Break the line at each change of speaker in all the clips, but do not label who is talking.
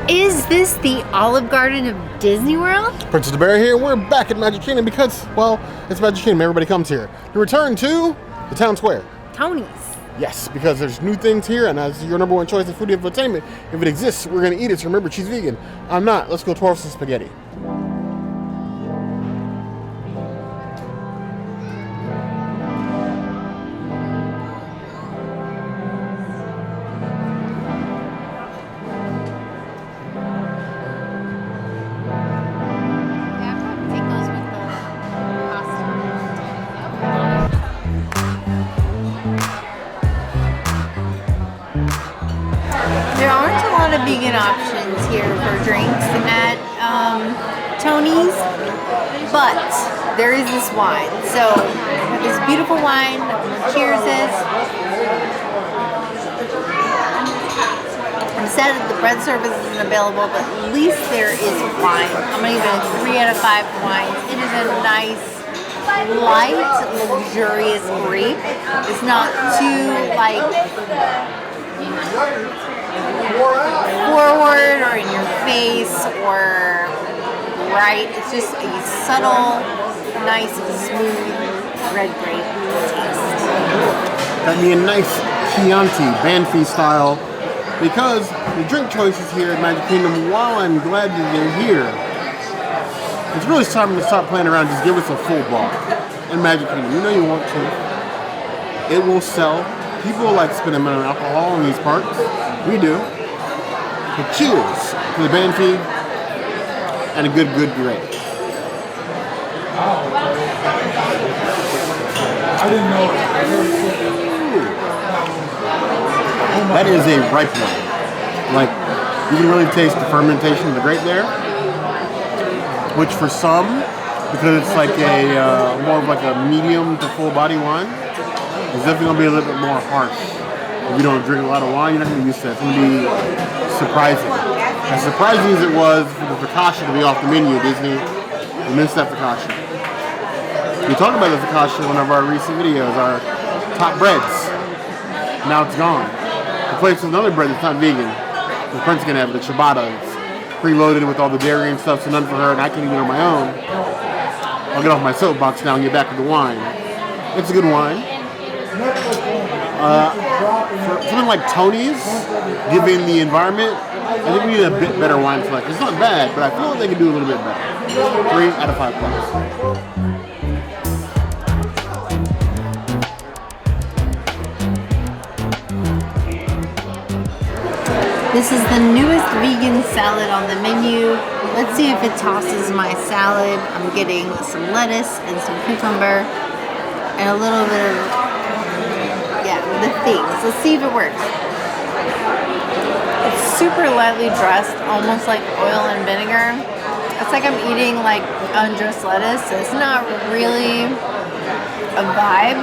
Is this the Olive Garden of Disney World?
Princess Bear here. We're back at Magic Kingdom because, well, it's Magic Kingdom. Everybody comes here. To return to the town square.
Tony's.
Yes, because there's new things here, and as your number one choice of food infotainment, if it exists, we're going to eat it. So remember, she's vegan. I'm not. Let's go twirl some spaghetti.
There aren't a lot of vegan options here for drinks at Tony's, but there is this wine. So we have this beautiful wine. Cheers this. I'm sad that the bread service isn't available, but at least there is wine. I'm going to give it a 3 out of 5 wines. It is a nice, light, luxurious grape. It's not too forward or in your face or bright. It's just a subtle, nice, smooth red grape taste.
That'd be a nice Chianti, Banfi style, because the drink choices here at Magic Kingdom, while I'm glad that they're here, it's really time to stop playing around. Just give us a full bar in Magic Kingdom. You know you want to. It will sell. People like spending money on alcohol in these parks. We do. But cheers to the Banfi and a good grape. That is a ripe one. Like, you can really taste the fermentation of the grape there. Which for some, because it's like a more of like a medium to full body wine, it's definitely going to be a little bit more harsh. If you don't drink a lot of wine, you're not going to be used to that. It's going to be surprising. As surprising as it was for the focaccia to be off the menu, Disney, we missed that focaccia. We talked about the focaccia in one of our recent videos, our top breads. Now it's gone. Replaced with another bread that's not vegan. The Prince can have it, the ciabatta. It's preloaded with all the dairy and stuff, so none for her, and I can eat it on my own. I'll get off my soapbox now and get back to the wine. It's a good wine. For something like Tony's, given the environment, I think we need a bit better wine selection. It's not bad, but I feel like they could do a little bit better. 3 out of 5 plus.
This is the newest vegan salad on the menu. Let's see if it tosses my salad. I'm getting some lettuce and some cucumber and a little bit of, the things. Let's see if it works. It's super lightly dressed, almost like oil and vinegar. It's like I'm eating like undressed lettuce. It's not really a vibe.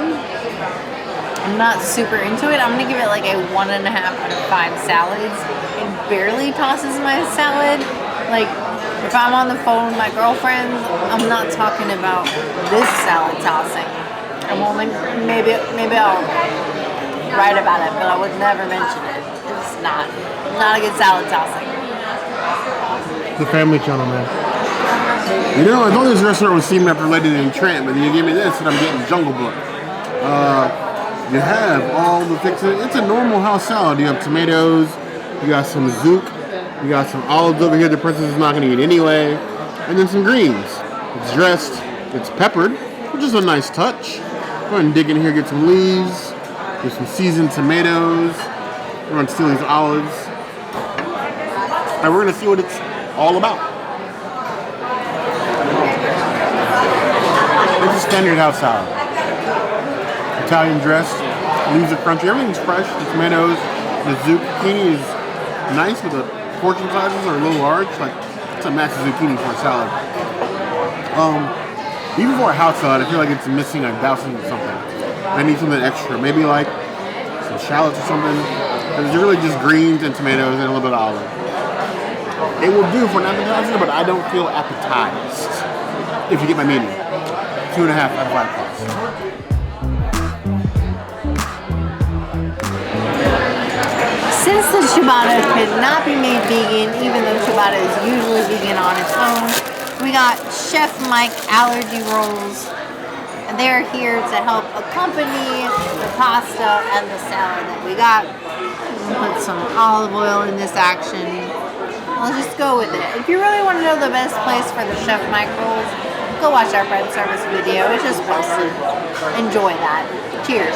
I'm not super into it. I'm gonna give it like a 1.5 out of 5 salads. It barely tosses my salad. Like if I'm on the phone with my girlfriends, I'm not talking about this salad tossing. I'm only maybe I'll write about it, but I would never mention it. It's not a good salad tossing.
The Family Channel, man. You know, I thought this restaurant was themed after Lady and Tramp, but you give me this and I'm getting Jungle Book. You have all the fixings. It's a normal house salad. You have tomatoes, you got some zouk, you got some olives over here the princess is not going to eat anyway, and then some greens. It's dressed, it's peppered, which is a nice touch. Go ahead and dig in here, get some leaves, get some seasoned tomatoes. We're going to steal these olives. And we're going to see what it's all about. It's a standard house salad. Italian dressed, leaves are crunchy, everything's fresh. The tomatoes, the zucchini is nice, but the portion sizes are a little large. Like, it's a massive zucchini for a salad. Even for a house salad, I feel like it's missing a dousing of something. I need something extra, maybe like some shallots or something. It's really just greens and tomatoes and a little bit of olive. It will do for an appetizer, but I don't feel appetized. If you get my meaning. 2.5 out of 5 plus.
Since the ciabatta could not be made vegan, even though enchilada is usually vegan on its own. We got Chef Mike allergy rolls. And they're here to help accompany the pasta and the salad that we got. Put some olive oil in this action. Let's just go with it. If you really want to know the best place for the Chef Mike rolls, go watch our bread service video. It's just posted. Enjoy that. Cheers.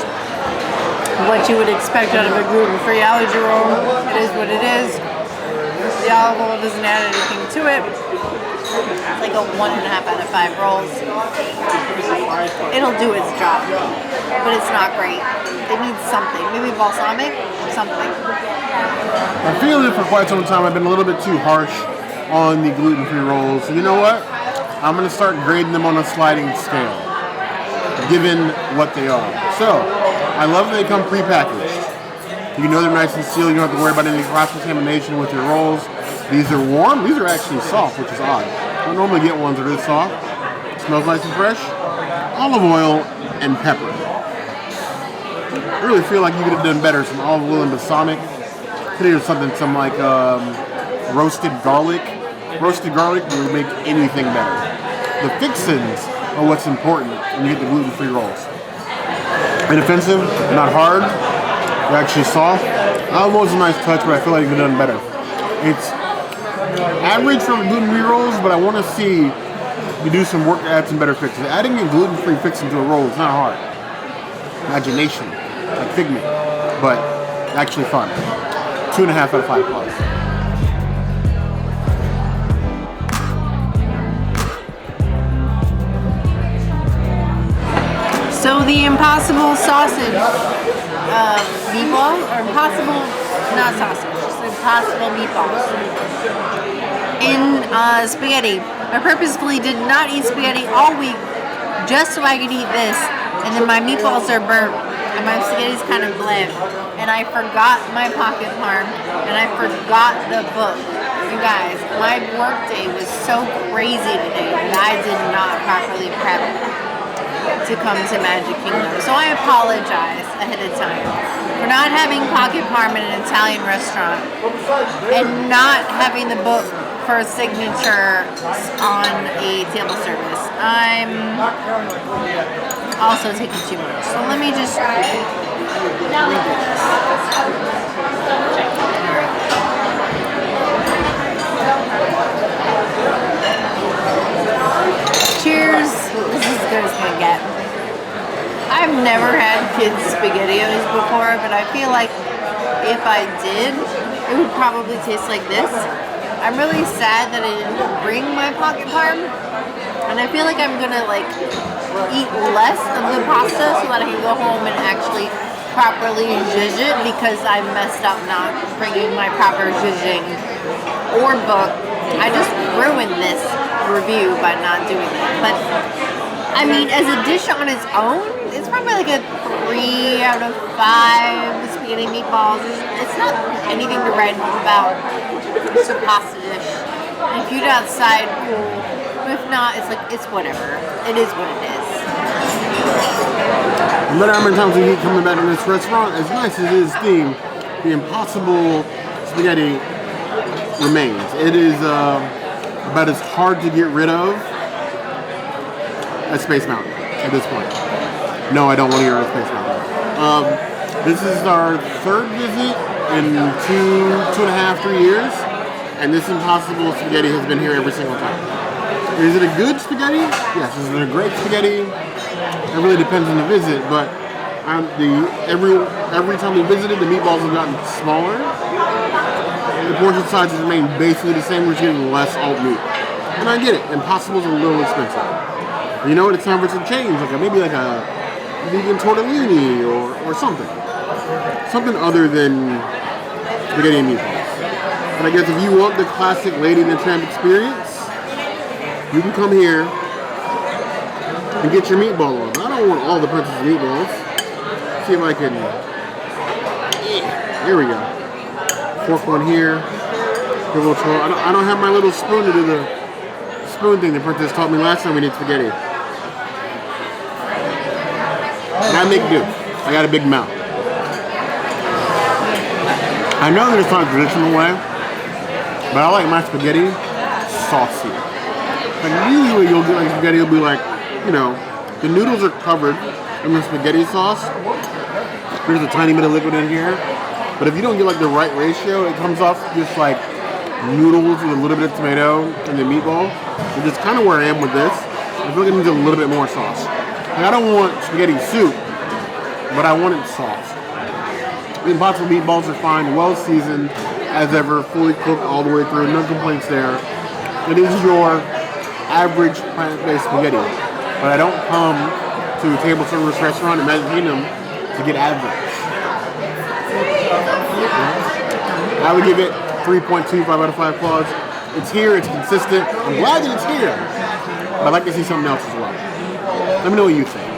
What you would expect out of a gluten-free allergy roll. It is what it is. The olive oil doesn't add anything to it. It's like a 1.5 out of 5 rolls. It'll do its job, but it's not great. It needs something. Maybe balsamic or something.
I feel that for quite some time I've been a little bit too harsh on the gluten-free rolls. So you know what? I'm going to start grading them on a sliding scale, given what they are. So, I love that they come pre-packaged. You know they're nice and sealed. You don't have to worry about any cross-contamination with your rolls. These are warm. These are actually soft, which is odd. I don't normally get ones that are this soft. Smells nice and fresh. Olive oil and pepper. I really feel like you could have done better. Some olive oil and balsamic. Could have something, some like roasted garlic. Roasted garlic will make anything better. The fixins are what's important when you get the gluten-free rolls. Inoffensive, not hard. They're actually soft. Olive oil is a nice touch, but I feel like you could have done better. It's average from gluten-free rolls, but I want to see you do some work to add some better fixins. Adding a gluten-free fixin to a roll is not hard. Imagination, like figment, but actually fun. 2.5 out of 5 plus.
So the Impossible sausage meatball, or Impossible, not sausage, just Impossible meatballs in spaghetti. I purposefully did not eat spaghetti all week just so I could eat this, and then my meatballs are burnt and my spaghetti's kind of bland, and I forgot my pocket parm and I forgot the book. You guys, my work day was so crazy today that I did not properly prep to come to Magic Kingdom. So I apologize ahead of time for not having pocket parm in an Italian restaurant and not having the book for a signature on a table service. I'm also taking too much. So let me just cheers. This is as good as it's gonna get. I've never had kids' SpaghettiOs before, but I feel like if I did, it would probably taste like this. I'm really sad that I didn't bring my pocket parm, and I feel like I'm gonna like eat less of the pasta so that I can go home and actually properly zhuzh it, because I messed up not bringing my proper zhuzhing or book. I just ruined this review by not doing that. But I mean, as a dish on its own, it's probably like a 3 out of 5 spaghetti meatballs. It's not anything to write home about. It's a pasta dish. And if you eat outside, cool. If not, it's like, it's whatever. It is what it is.
No matter how many times we keep coming back to this restaurant, as nice as it is themed, the Impossible spaghetti remains. It is about as hard to get rid of as Space Mountain at this point. No, I don't want to get rid of Space Mountain. This is our 3rd visit in 2.5, 3 years, and this Impossible spaghetti has been here every single time. Is it a good spaghetti? Yes. Is it a great spaghetti? It really depends on the visit, but every time we visited, the meatballs have gotten smaller. The portion sizes remain basically the same. We're just getting less alt meat, and I get it. Impossible's a little expensive. You know what? It's time for some change, maybe like a vegan tortellini or something other than spaghetti and meatballs. And I guess if you want the classic Lady and the Tramp experience, you can come here and get your meatball on. I don't want all the Princess meatballs. See if I can. Here we go. Fork one here. I don't have my little spoon to do the spoon thing the Princess taught me last time we did spaghetti. And I make do. I got a big mouth. I know there's not a traditional way, But I like my spaghetti saucy. Like usually you'll get like spaghetti, it'll be like, you know, the noodles are covered in the spaghetti sauce. There's a tiny bit of liquid in here. But if you don't get like the right ratio, it comes off just like noodles with a little bit of tomato and the meatball. Which is kind of where I am with this. I feel like it needs a little bit more sauce. Like, I don't want spaghetti soup, but I want it soft. Impossible meatballs are fine, well seasoned, as ever, fully cooked all the way through, no complaints there. It is your average plant-based spaghetti, but I don't come to a table service restaurant in Magic Kingdom to get average. I would give it 3.25 out of 5 claws. It's here, it's consistent. I'm glad that it's here, but I'd like to see something else as well. Let me know what you think.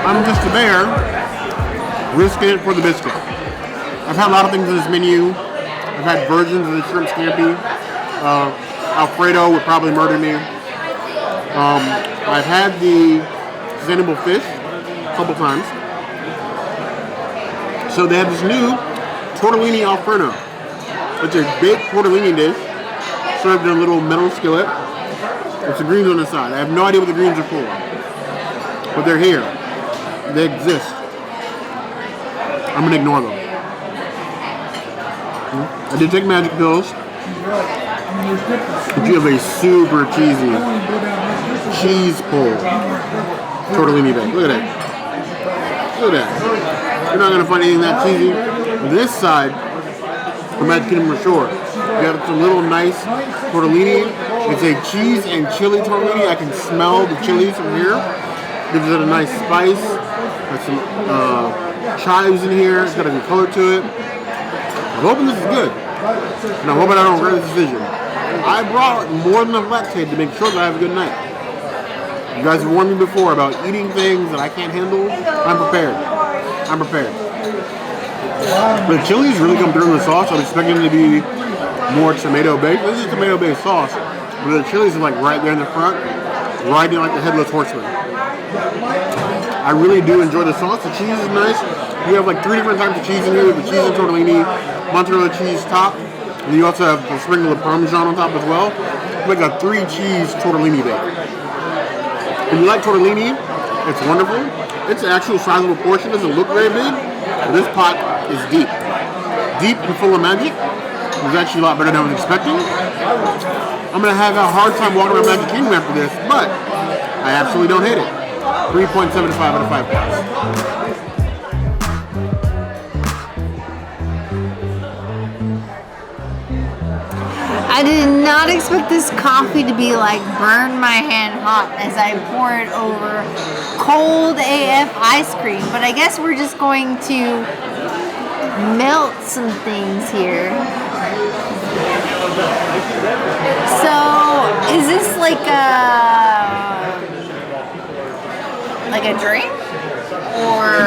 I'm just a bear, risking it for the biscuit. I've had a lot of things in this menu. I've had versions of the shrimp scampi. Alfredo would probably murder me. I've had the sustainable fish a couple times. So they have this new Tortellini al Forno. It's a big tortellini dish served in a little metal skillet. With the greens on the side. I have no idea what the greens are for, but they're here. They exist. I'm gonna ignore them. I did take magic pills, but you have a super cheesy cheese pull tortellini bag. Look at that. Look at that. You're not gonna find anything that cheesy. This side, from Magic Kingdom for sure. You have some little nice tortellini. It's a cheese and chili tortellini. I can smell the chilies from here. Gives it a nice spice. Got some chives in here. It's got a good color to it. I'm hoping this is good. And I'm hoping I don't regret this decision. I brought more than enough lactate to make sure that I have a good night. You guys have warned me before about eating things that I can't handle. I'm prepared. I'm prepared. The chilies really come through in the sauce. I'm expecting it to be more tomato-based. This is tomato-based sauce, but the chilies are like right there in the front, riding like the headless horseman. I really do enjoy the sauce. The cheese is nice. You have like 3 different types of cheese in here. The cheese and tortellini, mozzarella cheese top, and you also have a sprinkle of Parmesan on top as well. Like a 3-cheese tortellini bake. If you like tortellini, it's wonderful. It's an actual sizable portion. It doesn't look very big, but this pot is deep. Deep and full of magic. It's actually a lot better than I was expecting. I'm going to have a hard time walking around Magic Kingdom after this, but I absolutely don't hate it. 3.75 out of 5 points.
I did not expect this coffee to be like burn my hand hot as I pour it over cold AF ice cream, but I guess we're just going to melt some things here. So, is this like a drink? Or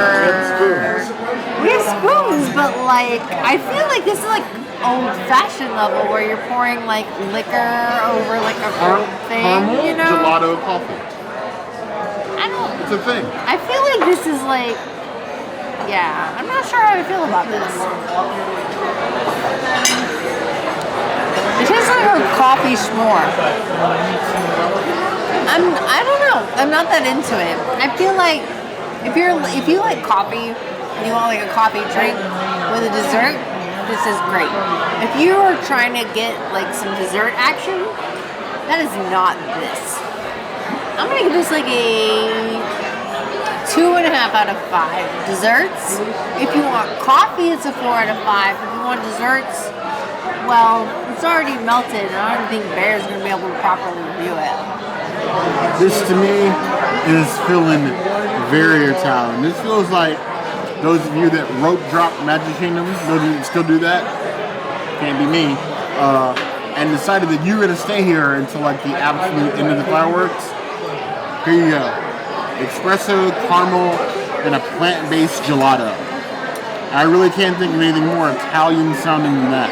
we have spoons, but like I feel like this is like old-fashioned level where you're pouring like liquor over like a fruit thing, you know?
Gelato coffee.
I don't.
It's a thing.
I feel like this is like, yeah. I'm not sure how I feel about this. It tastes like a coffee s'more. I don't know. I'm not that into it. I feel like if you like coffee and you want like a coffee drink with a dessert, this is great. If you are trying to get like some dessert action, that is not this. I'm gonna give this like a 2.5 out of 5. Desserts, if you want coffee, it's a 4 out of 5. If you want desserts, well, it's already melted, and I don't think Bear's gonna be able to properly review it.
This to me is feeling very Italian. This feels like those of you that rope drop Magic Kingdom, those of you that still do that, can't be me, and decided that you're gonna stay here until like the absolute end of the fireworks. Here you go. Espresso, caramel, and a plant-based gelato. I really can't think of anything more Italian sounding than that.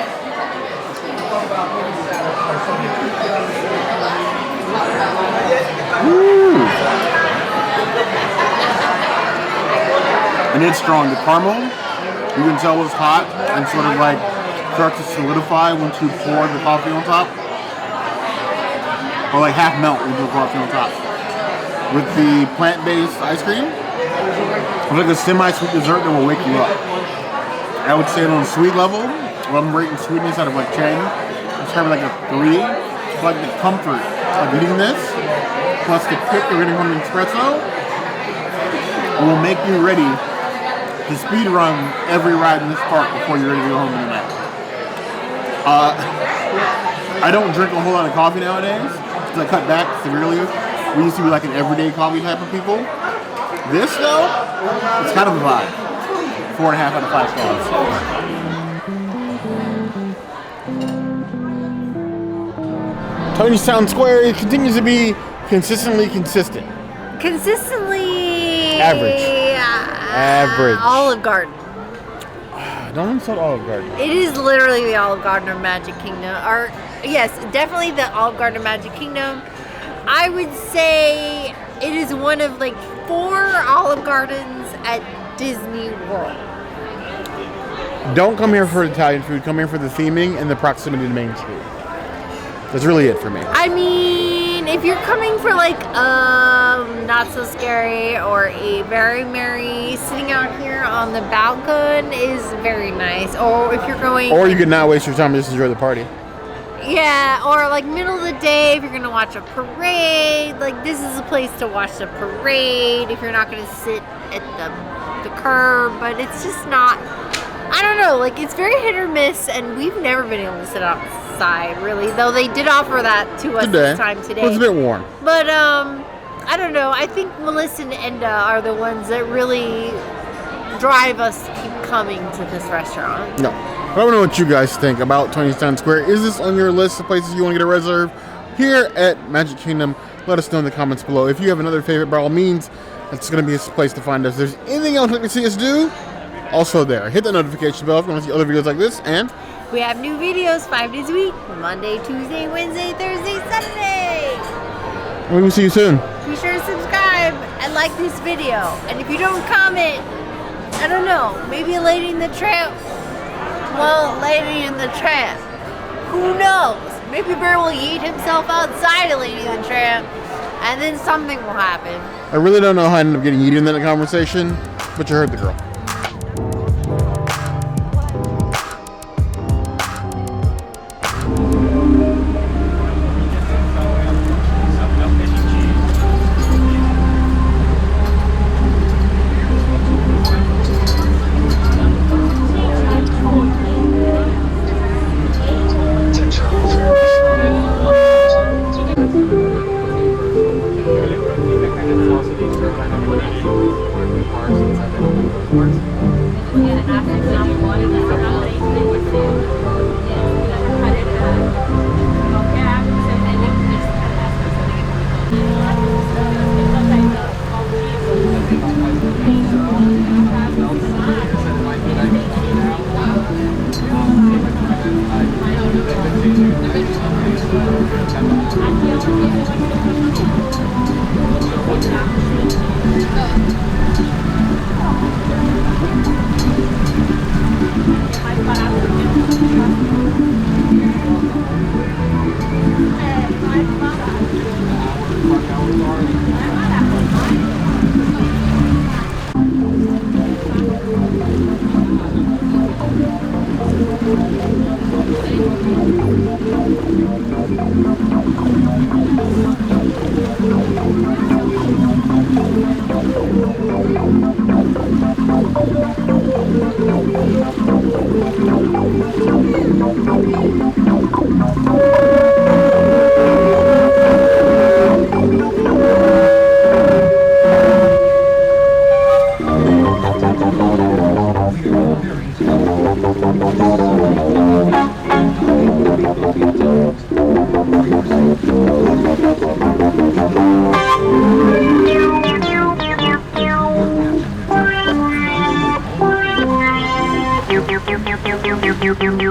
And it's strong. The caramel, you can tell was hot and sort of like starts to solidify once you pour the coffee on top. Or like half melt when you pour coffee on top. With the plant-based ice cream, it's like a semi-sweet dessert that will wake you up. I would say on a sweet level, well, I'm rating sweetness out of like 10. It's kind of like a 3. It's like the comfort of eating this, plus the kick you're getting from the espresso, will make you ready to speed run every ride in this park before you're ready to go home in the night. I don't drink a whole lot of coffee nowadays because I cut back severely. We used to be like an everyday coffee type of people. This though, it's kind of a vibe. 4.5 out of 5 stars. Tony's Town Square continues to be consistently consistent.
Consistently
Average.
Olive Garden.
Don't insult Olive Garden.
It is literally the Olive Garden of Magic Kingdom. Or yes, definitely the Olive Garden of Magic Kingdom. I would say it is one of like 4 Olive Gardens at Disney World.
Don't come here for Italian food. Come here for the theming and the proximity to Main Street. That's really it for me.
I mean, if you're coming for like not so scary or a very merry, sitting out here on the balcony is very nice. Or if you're going,
or you could not waste your time and just enjoy the party.
Yeah, or like middle of the day if you're gonna watch a parade. Like this is a place to watch the parade if you're not gonna sit at the curb. But it's just not. I don't know. Like it's very hit or miss, and we've never been able to sit outside really. Though they did offer that to us this time today.
It was a bit warm.
But I don't know. I think Melissa and Enda are the ones that really drive us to keep coming to this restaurant.
No. I don't know what you guys think about Tony's Town Square. Is this on your list of places you want to get a reserve here at Magic Kingdom? Let us know in the comments below. If you have another favorite, by all means, it's going to be a place to find us. If there's anything else you'd like to see us do, also there. Hit the notification bell if you want to see other videos like this. And
we have new videos 5 days a week. Monday, Tuesday, Wednesday, Thursday, Saturday.
We will see you soon.
Be sure to subscribe and like this video. And if you don't comment, I don't know, maybe Lady in the Tramp. Well, Lady in the Tramp. Who knows? Maybe Bear will eat himself outside of Lady in the Tramp, and then something will happen.
I really don't know how I ended up getting eaten in that conversation, but you heard the girl.
Pew pew pew pew pew pew pew pew.